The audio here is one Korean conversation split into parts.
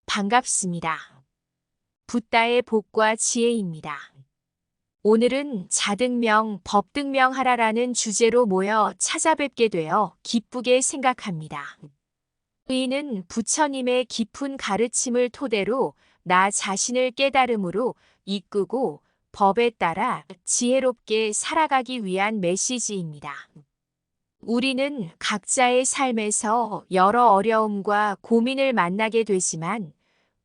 반갑습니다. 붓다의 복과 지혜입니다. 오늘은 자등명, 법등명하라라는 주제로 모여 찾아뵙게 되어 기쁘게 생각합니다. 의인은 부처님의 깊은 가르침을 토대로 나 자신을 깨달음으로 이끄고 법에 따라 지혜롭게 살아가기 위한 메시지입니다. 우리는 각자의 삶에서 여러 어려움과 고민을 만나게 되지만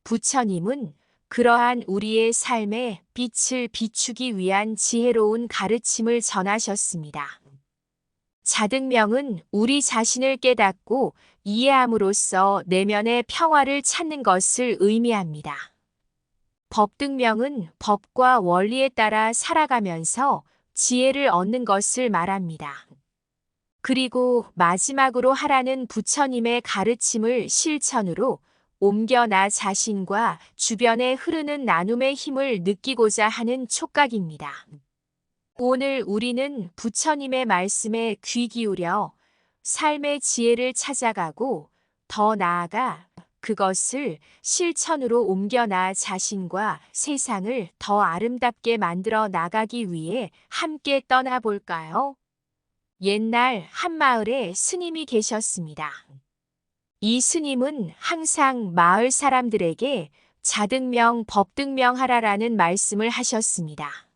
부처님은 그러한 우리의 삶에 빛을 비추기 위한 지혜로운 가르침을 전하셨습니다. 자등명은 우리 자신을 깨닫고 이해함으로써 내면의 평화를 찾는 것을 의미합니다. 법등명은 법과 원리에 따라 살아가면서 지혜를 얻는 것을 말합니다. 그리고 마지막으로 하라는 부처님의 가르침을 실천으로 옮겨 나 자신과 주변에 흐르는 나눔의 힘을 느끼고자 하는 촉각입니다. 오늘 우리는 부처님의 말씀에 귀 기울여 삶의 지혜를 찾아가고 더 나아가 그것을 실천으로 옮겨 나 자신과 세상을 더 아름답게 만들어 나가기 위해 함께 떠나볼까요? 옛날 한 마을에 스님이 계셨습니다. 이 스님은 항상 마을 사람들에게 자등명, 법등명하라라는 말씀을 하셨습니다.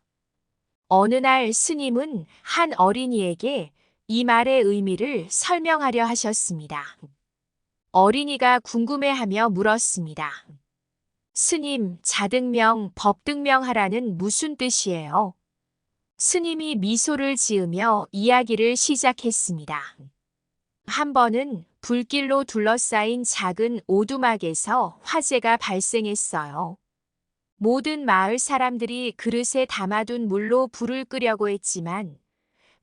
어느 날 스님은 한 어린이에게 이 말의 의미를 설명하려 하셨습니다. 어린이가 궁금해하며 물었습니다. 스님, 자등명, 법등명하라는 무슨 뜻이에요? 스님이 미소를 지으며 이야기를 시작했습니다. 한 번은 불길로 둘러싸인 작은 오두막에서 화재가 발생했어요. 모든 마을 사람들이 그릇에 담아둔 물로 불을 끄려고 했지만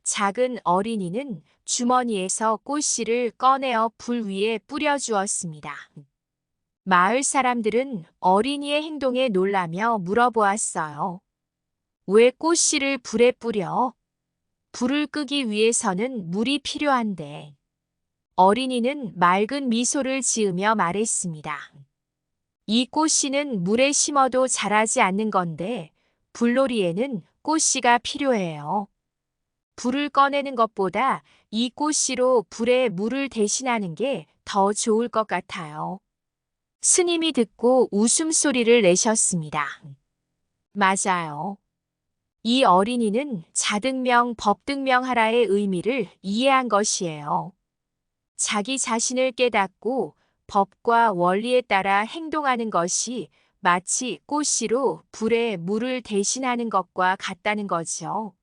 작은 어린이는 주머니에서 꽃씨를 꺼내어 불 위에 뿌려주었습니다. 마을 사람들은 어린이의 행동에 놀라며 물어보았어요. 왜 꽃씨를 불에 뿌려? 불을 끄기 위해서는 물이 필요한데. 어린이는 맑은 미소를 지으며 말했습니다. 이 꽃씨는 물에 심어도 자라지 않는 건데 불놀이에는 꽃씨가 필요해요. 불을 꺼내는 것보다 이 꽃씨로 불에 물을 대신하는 게 더 좋을 것 같아요. 스님이 듣고 웃음소리를 내셨습니다. 맞아요. 이 어린이는 자등명, 법등명하라의 의미를 이해한 것이에요. 자기 자신을 깨닫고 법과 원리에 따라 행동하는 것이 마치 꽃씨로 불에 물을 대신하는 것과 같다는 거죠.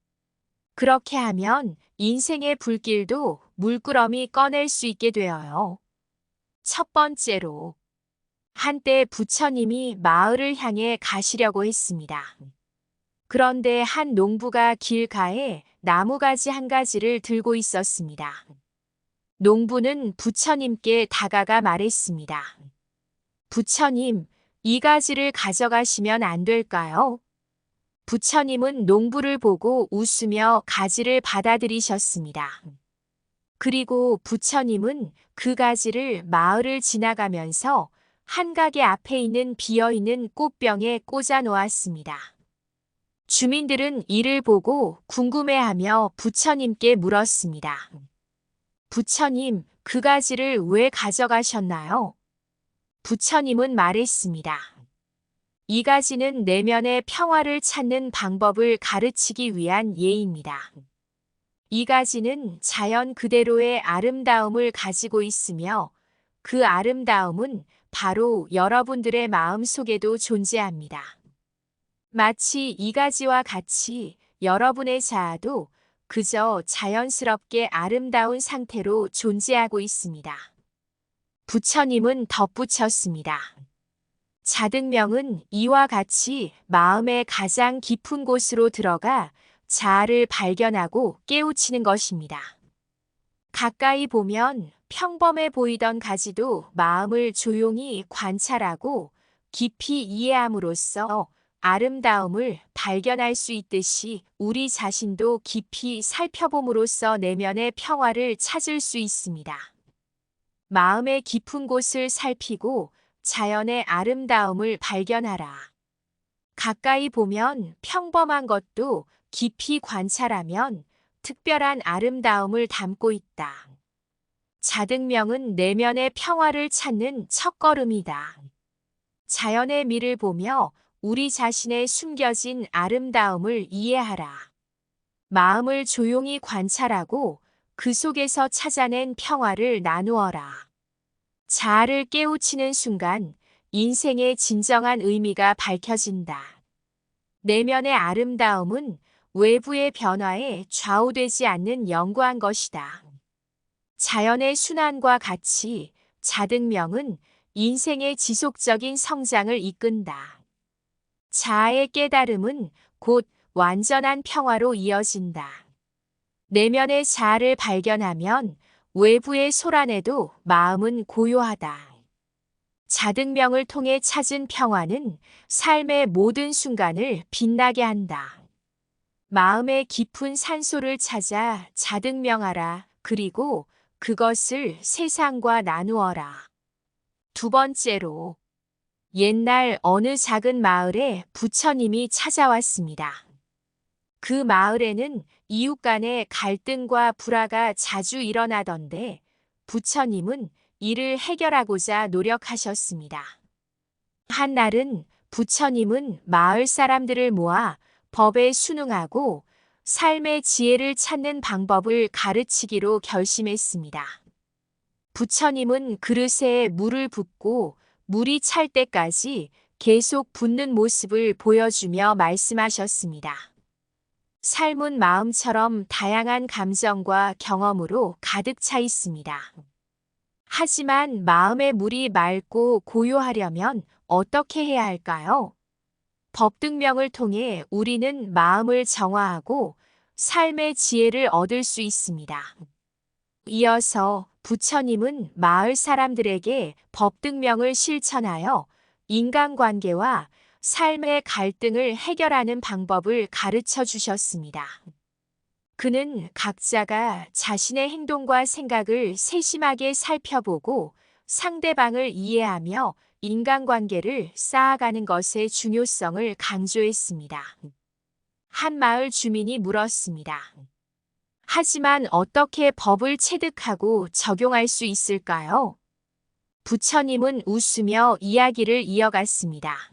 그렇게 하면 인생의 불길도 물끄러미 꺼낼 수 있게 되어요. 첫 번째로, 한때 부처님이 마을을 향해 가시려고 했습니다. 그런데 한 농부가 길가에 나무가지 한 가지를 들고 있었습니다. 농부는 부처님께 다가가 말했습니다. 부처님, 이 가지를 가져가시면 안 될까요? 부처님은 농부를 보고 웃으며 가지를 받아들이셨습니다. 그리고 부처님은 그 가지를 마을을 지나가면서 한 가게 앞에 있는 비어있는 꽃병에 꽂아 놓았습니다. 주민들은 이를 보고 궁금해하며 부처님께 물었습니다. 부처님, 그 가지를 왜 가져가셨나요? 부처님은 말했습니다. 이 가지는 내면의 평화를 찾는 방법을 가르치기 위한 예입니다. 이 가지는 자연 그대로의 아름다움을 가지고 있으며 그 아름다움은 바로 여러분들의 마음 속에도 존재합니다. 마치 이 가지와 같이 여러분의 자아도 그저 자연스럽게 아름다운 상태로 존재하고 있습니다. 부처님은 덧붙였습니다. 자등명은 이와 같이 마음의 가장 깊은 곳으로 들어가 자아를 발견하고 깨우치는 것입니다. 가까이 보면 평범해 보이던 가지도 마음을 조용히 관찰하고 깊이 이해함으로써 아름다움을 발견할 수 있듯이 우리 자신도 깊이 살펴봄으로써 내면의 평화를 찾을 수 있습니다. 마음의 깊은 곳을 살피고 자연의 아름다움을 발견하라. 가까이 보면 평범한 것도 깊이 관찰하면 특별한 아름다움을 담고 있다. 자등명은 내면의 평화를 찾는 첫걸음이다. 자연의 미를 보며 우리 자신의 숨겨진 아름다움을 이해하라. 마음을 조용히 관찰하고 그 속에서 찾아낸 평화를 나누어라. 자아를 깨우치는 순간 인생의 진정한 의미가 밝혀진다. 내면의 아름다움은 외부의 변화에 좌우되지 않는 영구한 것이다. 자연의 순환과 같이 자등명은 인생의 지속적인 성장을 이끈다. 자아의 깨달음은 곧 완전한 평화로 이어진다. 내면의 자아를 발견하면 외부의 소란에도 마음은 고요하다. 자등명을 통해 찾은 평화는 삶의 모든 순간을 빛나게 한다. 마음의 깊은 산소를 찾아 자등명하라. 그리고 그것을 세상과 나누어라. 두 번째로, 옛날 어느 작은 마을에 부처님이 찾아왔습니다. 그 마을에는 이웃 간의 갈등과 불화가 자주 일어나던데 부처님은 이를 해결하고자 노력하셨습니다. 한날은 부처님은 마을 사람들을 모아 법에 순응하고 삶의 지혜를 찾는 방법을 가르치기로 결심했습니다. 부처님은 그릇에 물을 붓고 물이 찰 때까지 계속 붓는 모습을 보여주며 말씀하셨습니다. 삶은 마음처럼 다양한 감정과 경험으로 가득 차 있습니다. 하지만 마음의 물이 맑고 고요하려면 어떻게 해야 할까요? 법등명을 통해 우리는 마음을 정화하고 삶의 지혜를 얻을 수 있습니다. 이어서 부처님은 마을 사람들에게 법등명을 실천하여 인간관계와 삶의 갈등을 해결하는 방법을 가르쳐 주셨습니다. 그는 각자가 자신의 행동과 생각을 세심하게 살펴보고 상대방을 이해하며 인간관계를 쌓아가는 것의 중요성을 강조했습니다. 한 마을 주민이 물었습니다. 하지만 어떻게 법을 체득하고 적용할 수 있을까요? 부처님은 웃으며 이야기를 이어갔습니다.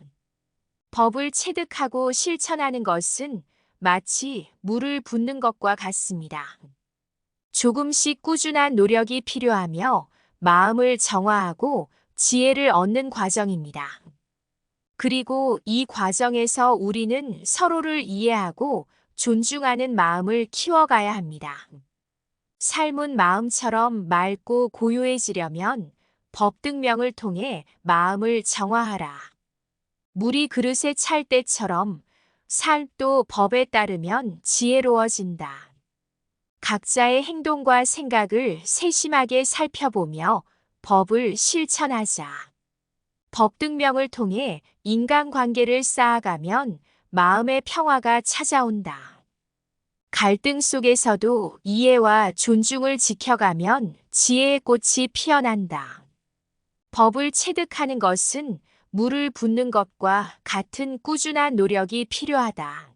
법을 체득하고 실천하는 것은 마치 물을 붓는 것과 같습니다. 조금씩 꾸준한 노력이 필요하며 마음을 정화하고 지혜를 얻는 과정입니다. 그리고 이 과정에서 우리는 서로를 이해하고 존중하는 마음을 키워가야 합니다. 삶은 마음처럼 맑고 고요해지려면 법등명을 통해 마음을 정화하라. 물이 그릇에 찰 때처럼 삶도 법에 따르면 지혜로워진다. 각자의 행동과 생각을 세심하게 살펴보며 법을 실천하자. 법등명을 통해 인간관계를 쌓아가면 마음의 평화가 찾아온다. 갈등 속에서도 이해와 존중을 지켜가면 지혜의 꽃이 피어난다. 법을 체득하는 것은 물을 붓는 것과 같은 꾸준한 노력이 필요하다.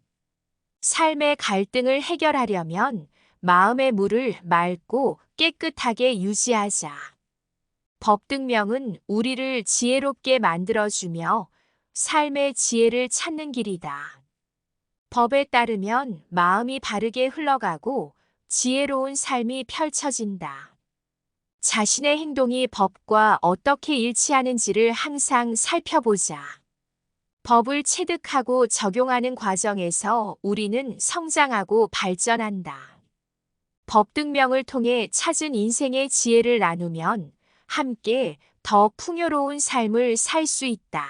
삶의 갈등을 해결하려면 마음의 물을 맑고 깨끗하게 유지하자. 법등명은 우리를 지혜롭게 만들어주며 삶의 지혜를 찾는 길이다. 법에 따르면 마음이 바르게 흘러가고 지혜로운 삶이 펼쳐진다. 자신의 행동이 법과 어떻게 일치하는지를 항상 살펴보자. 법을 체득하고 적용하는 과정에서 우리는 성장하고 발전한다. 법등명을 통해 찾은 인생의 지혜를 나누면 함께 더 풍요로운 삶을 살 수 있다.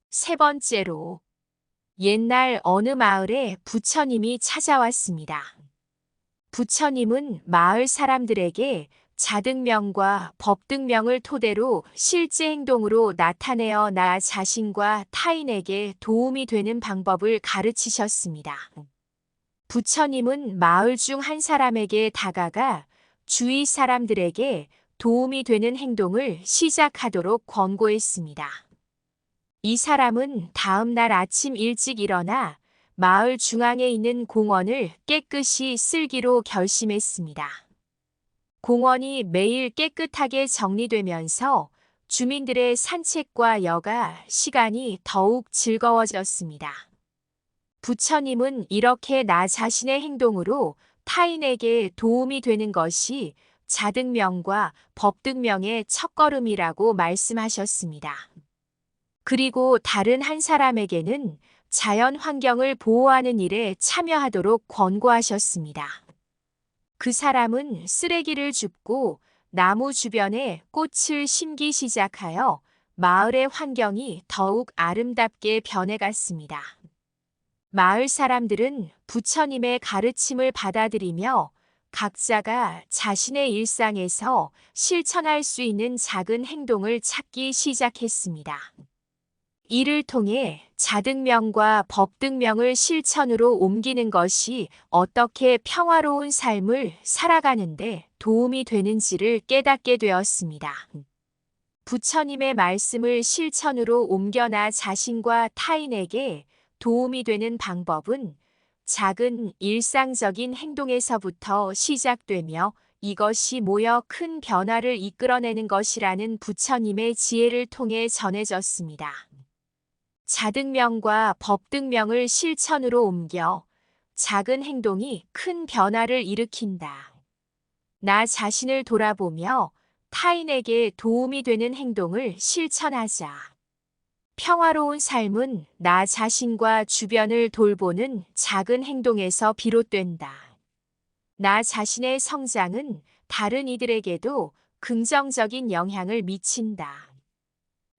세 번째로, 옛날 어느 마을에 부처님이 찾아왔습니다. 부처님은 마을 사람들에게 자등명과 법등명을 토대로 실제 행동으로 나타내어 나 자신과 타인에게 도움이 되는 방법을 가르치셨습니다. 부처님은 마을 중 한 사람에게 다가가 주위 사람들에게 도움이 되는 행동을 시작하도록 권고했습니다. 이 사람은 다음 날 아침 일찍 일어나 마을 중앙에 있는 공원을 깨끗이 쓸기로 결심했습니다. 공원이 매일 깨끗하게 정리되면서 주민들의 산책과 여가 시간이 더욱 즐거워졌습니다. 부처님은 이렇게 나 자신의 행동으로 타인에게 도움이 되는 것이 자등명과 법등명의 첫걸음이라고 말씀하셨습니다. 그리고 다른 한 사람에게는 자연 환경을 보호하는 일에 참여하도록 권고하셨습니다. 그 사람은 쓰레기를 줍고 나무 주변에 꽃을 심기 시작하여 마을의 환경이 더욱 아름답게 변해갔습니다. 마을 사람들은 부처님의 가르침을 받아들이며 각자가 자신의 일상에서 실천할 수 있는 작은 행동을 찾기 시작했습니다. 이를 통해 자등명과 법등명을 실천으로 옮기는 것이 어떻게 평화로운 삶을 살아가는데 도움이 되는지를 깨닫게 되었습니다. 부처님의 말씀을 실천으로 옮겨 나 자신과 타인에게 도움이 되는 방법은 작은 일상적인 행동에서부터 시작되며 이것이 모여 큰 변화를 이끌어내는 것이라는 부처님의 지혜를 통해 전해졌습니다. 자등명과 법등명을 실천으로 옮겨 작은 행동이 큰 변화를 일으킨다. 나 자신을 돌아보며 타인에게 도움이 되는 행동을 실천하자. 평화로운 삶은 나 자신과 주변을 돌보는 작은 행동에서 비롯된다. 나 자신의 성장은 다른 이들에게도 긍정적인 영향을 미친다.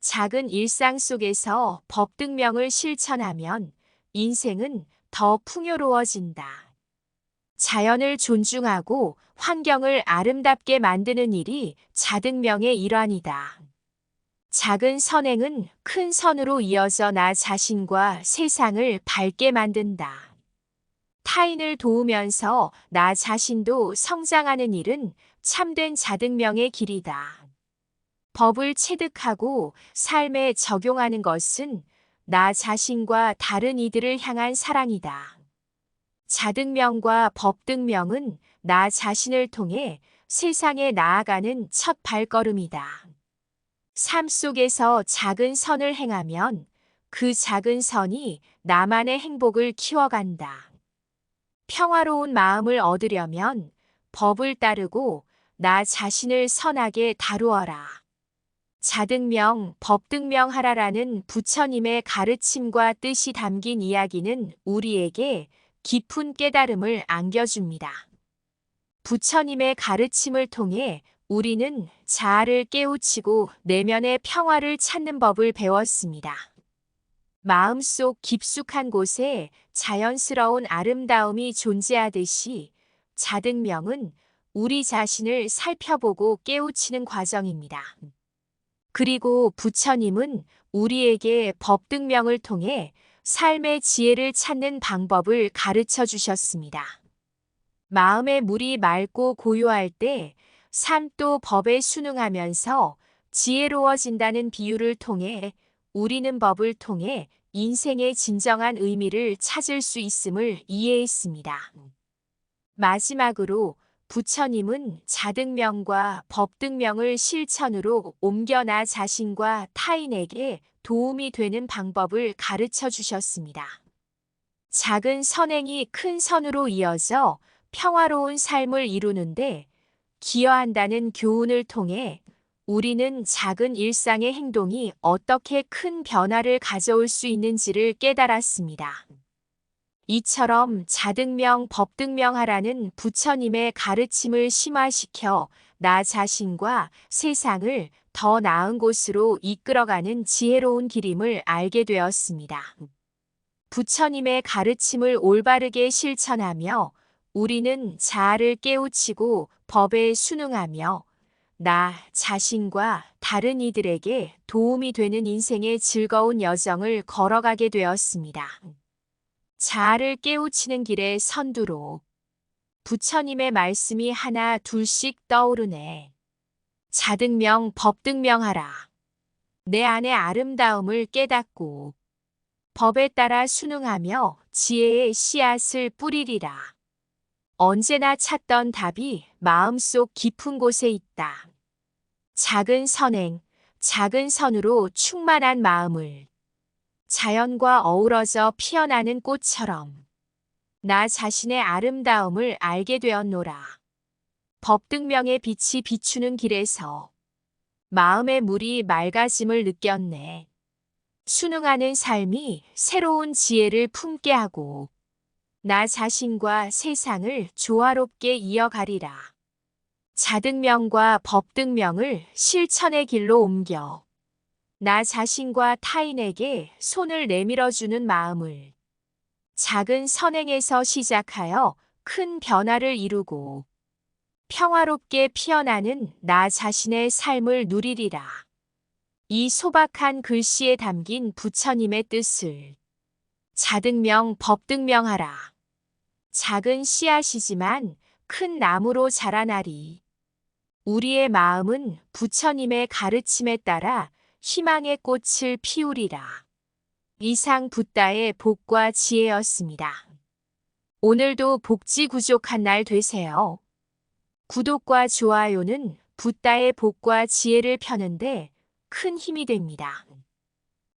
작은 일상 속에서 법등명을 실천하면 인생은 더 풍요로워진다. 자연을 존중하고 환경을 아름답게 만드는 일이 자등명의 일환이다. 작은 선행은 큰 선으로 이어져 나 자신과 세상을 밝게 만든다. 타인을 도우면서 나 자신도 성장하는 일은 참된 자등명의 길이다. 법을 체득하고 삶에 적용하는 것은 나 자신과 다른 이들을 향한 사랑이다. 자등명과 법등명은 나 자신을 통해 세상에 나아가는 첫 발걸음이다. 삶 속에서 작은 선을 행하면 그 작은 선이 나만의 행복을 키워간다. 평화로운 마음을 얻으려면 법을 따르고 나 자신을 선하게 다루어라. 자등명, 법등명하라라는 부처님의 가르침과 뜻이 담긴 이야기는 우리에게 깊은 깨달음을 안겨줍니다. 부처님의 가르침을 통해 우리는 자아를 깨우치고 내면의 평화를 찾는 법을 배웠습니다. 마음속 깊숙한 곳에 자연스러운 아름다움이 존재하듯이 자등명은 우리 자신을 살펴보고 깨우치는 과정입니다. 그리고 부처님은 우리에게 법등명을 통해 삶의 지혜를 찾는 방법을 가르쳐 주셨습니다. 마음의 물이 맑고 고요할 때 삶도 법에 순응하면서 지혜로워진다는 비유를 통해 우리는 법을 통해 인생의 진정한 의미를 찾을 수 있음을 이해했습니다. 마지막으로 부처님은 자등명과 법등명을 실천으로 옮겨 나 자신과 타인에게 도움이 되는 방법을 가르쳐 주셨습니다. 작은 선행이 큰 선으로 이어져 평화로운 삶을 이루는데 기여한다는 교훈을 통해 우리는 작은 일상의 행동이 어떻게 큰 변화를 가져올 수 있는지를 깨달았습니다. 이처럼 자등명, 법등명하라는 부처님의 가르침을 심화시켜 나 자신과 세상을 더 나은 곳으로 이끌어가는 지혜로운 길임을 알게 되었습니다. 부처님의 가르침을 올바르게 실천하며 우리는 자아를 깨우치고 법에 순응하며 나 자신과 다른 이들에게 도움이 되는 인생의 즐거운 여정을 걸어가게 되었습니다. 자아를 깨우치는 길의 선두로 부처님의 말씀이 하나 둘씩 떠오르네. 자등명 법등명하라. 내 안의 아름다움을 깨닫고 법에 따라 순응하며 지혜의 씨앗을 뿌리리라. 언제나 찾던 답이 마음속 깊은 곳에 있다. 작은 선행, 작은 선으로 충만한 마음을 자연과 어우러져 피어나는 꽃처럼 나 자신의 아름다움을 알게 되었노라. 법등명의 빛이 비추는 길에서 마음의 물이 맑아짐을 느꼈네. 순응하는 삶이 새로운 지혜를 품게 하고 나 자신과 세상을 조화롭게 이어가리라. 자등명과 법등명을 실천의 길로 옮겨 나 자신과 타인에게 손을 내밀어주는 마음을 작은 선행에서 시작하여 큰 변화를 이루고 평화롭게 피어나는 나 자신의 삶을 누리리라. 이 소박한 글씨에 담긴 부처님의 뜻을 자등명 법등명하라. 작은 씨앗이지만 큰 나무로 자라나리. 우리의 마음은 부처님의 가르침에 따라 희망의 꽃을 피우리라. 이상 붓다의 복과 지혜였습니다. 오늘도 복지구족한 날 되세요. 구독과 좋아요는 붓다의 복과 지혜를 펴는데 큰 힘이 됩니다.